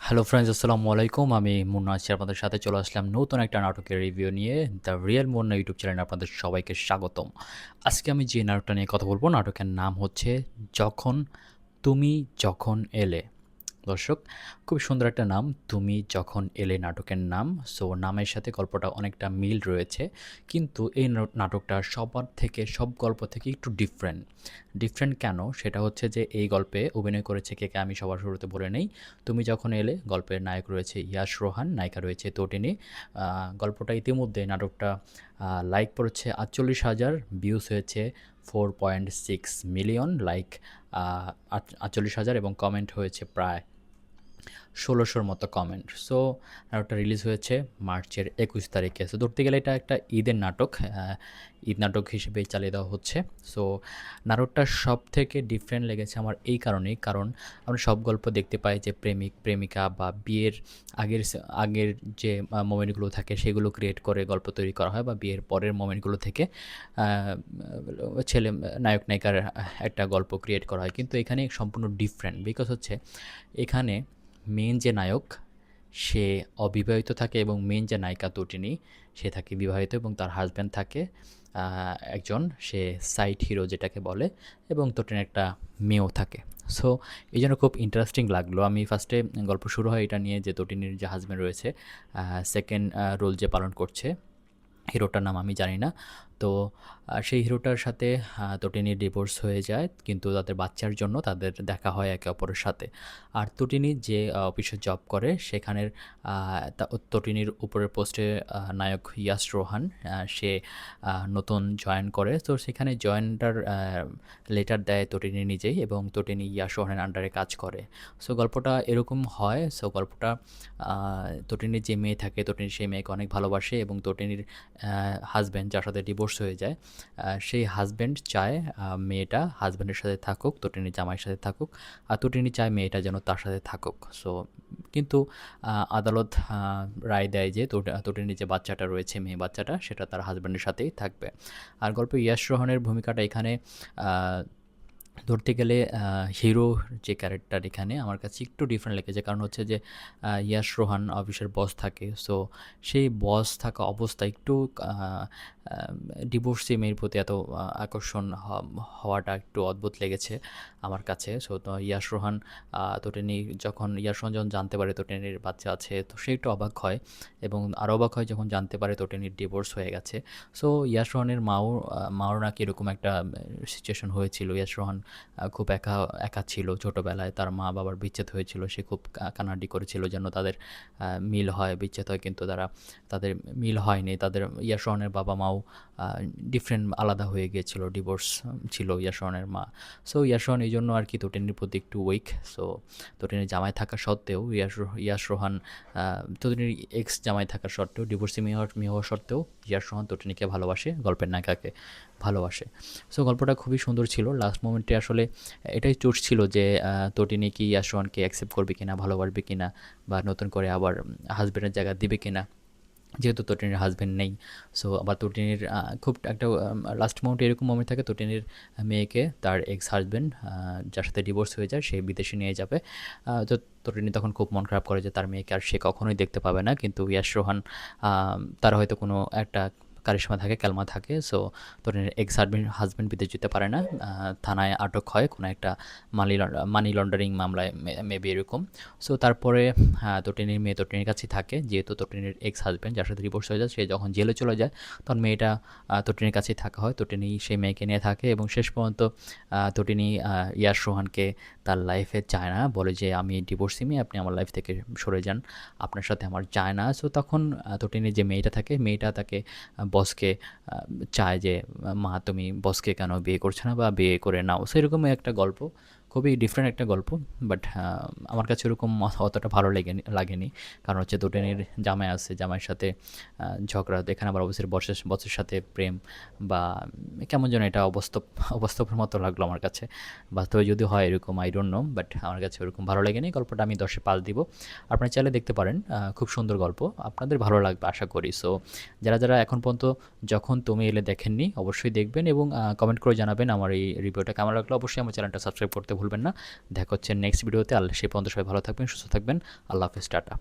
Hello friends, আসসালামু আলাইকুম। আমি মুন্না আছি আপনাদের সাথে। চলে আসলাম নতুন একটা নাটকের রিভিউ নিয়ে। দ্য রিয়েল মুন্না ইউটিউব চ্যানেলে আপনাদের সবাইকে স্বাগতম। আজকে আমি যে নাটকটা নিয়ে কথা বলবো, নাটকের নাম হচ্ছে যখন তুমি যখন এলে। দর্শক, খুব সুন্দর একটা নাম, তুমি যখন এলে নাটকের নাম। সো নামের সাথে গল্পটা অনেকটা মিল রয়েছে, কিন্তু এই নাটকটা সবার থেকে, সব গল্প থেকে একটু ডিফারেন্ট। ডিফারেন্ট কেন সেটা হচ্ছে যে এই গল্পে অভিনয় করেছে কে কে আমি সবার শুরুতে বলে নেই। তুমি যখন এলে গল্পের নায়ক রয়েছে ইয়াশ রোহান, নায়িকা রয়েছে তটিনী। গল্পটা ইতিমধ্যে নাটকটা লাইক পড়েছে 48,000, ভিউজ হয়েছে 4.6 মিলিয়ন লাইক, 48,000, এবং কমেন্ট হয়েছে প্রায় 1600-র মতো কমেন্ট। সো নাটকটা রিলিজ হয়েছে মার্চের 21 তারিখে। সো ধরতে গেলে এটা একটা ঈদের নাটক, ঈদ নাটক হিসেবেই চালিয়ে দেওয়া হচ্ছে। সো নাটকটা সব থেকে ডিফারেন্ট লেগেছে আমার এই কারণেই, কারণ আমরা সব গল্প দেখতে পাই যে প্রেমিক প্রেমিকা বা বিয়ের আগের যে মোমেন্টগুলো থাকে সেগুলো ক্রিয়েট করে গল্প তৈরি করা হয়, বা বিয়ের পরের মোমেন্টগুলো থেকে ছেলে নায়ক নায়িকার একটা গল্প ক্রিয়েট করা হয়। কিন্তু এখানে সম্পূর্ণ ডিফারেন্ট, বিকজ হচ্ছে এখানে মেন যে নায়ক সে অবিবাহিত থাকে, এবং মেন যে নায়িকা তটিনী সে থাকে বিবাহিত, এবং তার হাজব্যান্ড থাকে একজন, সে সাইড হিরো যেটাকে বলে, এবং তটিনীর একটা মেয়েও থাকে। সো এই জন্য খুব ইন্টারেস্টিং লাগলো। আমি ফার্স্টে গল্প শুরু হয় এটা নিয়ে যে তটিনীর যে হাজব্যান্ড রয়েছে, সেকেন্ড রোল যে পালন করছে, হিরোটার নাম আমি জানি না। তো সেই হিরোটার সাথে তটিনীর ডিভোর্স হয়ে যায়, কিন্তু তাদের বাচ্চার জন্য তাদের দেখা হয় একে অপরের সাথে। আর তটিনী যে অফিসে জব করে সেখানের তটিনীর উপরের পোস্টে নায়ক ইয়াস রোহান, সে নতুন জয়েন করে। তো সেখানে জয়েনটার লেটার দেয় তটিনী নিজেই, এবং তটিনী ইয়াস রোহানের আন্ডারে কাজ করে। সো গল্পটা এরকম হয়। সো গল্পটা তটিনীর যে মেয়ে থাকে, তটিনী সেই মেয়েকে অনেক ভালোবাসে, এবং তটিনীর হাজব্যান্ড যার সাথে ডিভোর্স হয়ে যায়, সেই হাজব্যান্ড চায় মেয়েটা হাজব্যান্ডের সাথে থাকুক, তটিনীর জামাইয়ের সাথে থাকুক, আর তটিনী চায় মেয়েটা যেন তার সাথে থাকুক। সো কিন্তু আদালত রায় দেয় যে তটিনীর যে বাচ্চাটা রয়েছে, মেয়ে বাচ্চাটা, সেটা তার হাজব্যান্ডের সাথেই থাকবে। আর গল্পে ইয়াশ রোহানের ভূমিকাটা এখানে ধরতে গেলে হিরো যে ক্যারেক্টার এখানে আমার কাছে একটু ডিফারেন্ট লেগেছে, কারণ হচ্ছে যে ইয়াশ রোহান অফিসের বস থাকে। সো সেই বস থাকা অবস্থায় একটু ডিভোর্সি মেয়ের প্রতি এত আকর্ষণ হওয়াটা একটু অদ্ভুত লেগেছে আমার কাছে। সো তো ইয়াশ রোহান ইয়াশ রোহান যখন জানতে পারে তটিনীর বাচ্চা আছে, তো সে একটু অবাক হয়, এবং আরও অবাক হয় যখন জানতে পারে তটিনীর ডিভোর্স হয়ে গেছে। সো ইয়াশ রোহানের মাও নাকি এরকম একটা সিচুয়েশন হয়েছিল। ইয়াশ রোহান খুব একা একা ছিল ছোটোবেলায়, তার মা বাবার বিচ্ছেদ হয়েছিল, সে খুব কান্নাকাটি করেছিল যেন তাদের মিল হয়, বিচ্ছেদ হয়, কিন্তু তাদের মিল হয়নি। তাদের ইয়াশ রোহানের বাবা মাও ডিফারেন্ট, আলাদা হয়ে গিয়েছিল, ডিভোর্স ছিল ইয়াশ রোহানের মা। সো ইয়াশ রোহান এই জন্য আর কি তটিনীর প্রতি একটু উইক। সো তটিনীর জামাই থাকা সত্ত্বেও ইয়াশ রোহান তটিনীর এক্স জামাই থাকা সত্ত্বেও, ডিভোর্সি মেয়ে হওয়া সত্ত্বেও ইয়াশ রোহান তটিনীকে ভালোবাসে, গল্পের নায়িকাকে ভালোবাসে। সো গল্পটা খুবই সুন্দর ছিল। লাস্ট মোমেন্টে আসলে এটাই চলছিল যে তটিনী কি ইয়াশ রোহানকে অ্যাকসেপ্ট করবে কিনা, ভালোবাসবে কিনা, বা নতুন করে আবার হাজব্যান্ডের জায়গা দিবে কিনা, যেহেতু তটিনীর হাজব্যান্ড নেই। সো আবার তটিনীর খুব একটা লাস্ট মোমেন্টে এরকম মোমেন্ট থাকে, তটিনীর মেয়েকে তার এক্স হাজব্যান্ড যার সাথে ডিভোর্স হয়ে যায়, সে বিদেশে নিয়ে যাবে। তো তটিনী তখন খুব মন খারাপ করে যে তার মেয়েকে আর সে কখনোই দেখতে পাবে না, কিন্তু ইয়াশ রোহান তার হয়তো কোনো একটা কারিশমা থাকে, ক্যালমা থাকে। সো তটিনীর এক্স হাজব্যান্ড বিদেশ যেতে পারে না, থানায় আটক হয় কোনো একটা মানি লন্ডারিং মামলায়, মেবি এরকম। সো তারপরে তটিনীর মেয়ে তটিনীর কাছেই থাকে, যেহেতু তটিনীর এক্স হাজব্যান্ড যার সাথে ডিভোর্স হয়ে যায় সে যখন জেলে চলে যায়, তখন মেয়েটা তটিনীর কাছেই থাকা হয়। তটিনী সেই মেয়েকে নিয়ে থাকে, এবং শেষ পর্যন্ত তটিনী ইয়াশ রোহানকে তার লাইফে চায় না, বলে যে আমি ডিভোর্সি মেয়ে, আপনি আমার লাইফ থেকে সরে যান, আপনার সাথে আমার চায় না। সো তখন তটিনীর যে মেয়েটা থাকে, মেয়েটা তাকে বসকে চায় যে মা তুমি বসকে কেন বিয়ে করছো না, বা বিয়ে করে নাও। সো এরকমই একটা গল্প, খুবই ডিফারেন্ট একটা গল্প। বাট আমার কাছে ওরকম অতটা ভালো লাগেনি, কারণ হচ্ছে তটিনীর জামাই আছে, জামাইয়ের সাথে ঝগড়া, এখানে আবার অবশ্যই বসের সাথে প্রেম, বা কেমন যেন এটা অবাস্তবের মতো লাগলো আমার কাছে। বাস্তবে যদি হয় এরকম, আই ডোন্ট নো, বাট আমার কাছে ওরকম ভালো লাগেনি। গল্পটা আমি 10-এ 5 দিব। আপনারা চাইলে দেখতে পারেন, খুব সুন্দর গল্প, আপনাদের ভালো লাগবে আশা করি। সো যারা এখন পর্যন্ত যখন তুমি এলে দেখেননি, অবশ্যই দেখবেন, এবং কমেন্ট করে জানাবেন আমার এই রিভিউটা কেমন লাগলো। অবশ্যই আমার চ্যানেলটা সাবস্ক্রাইব করতে ভুলবেন না। দেখা হচ্ছে নেক্সট ভিডিওতে। আল্লাহ, সেই পর্যন্ত সবাই ভালো থাকবেন, সুস্থ থাকবেন। আল্লাহ হাফেজ, টাটা।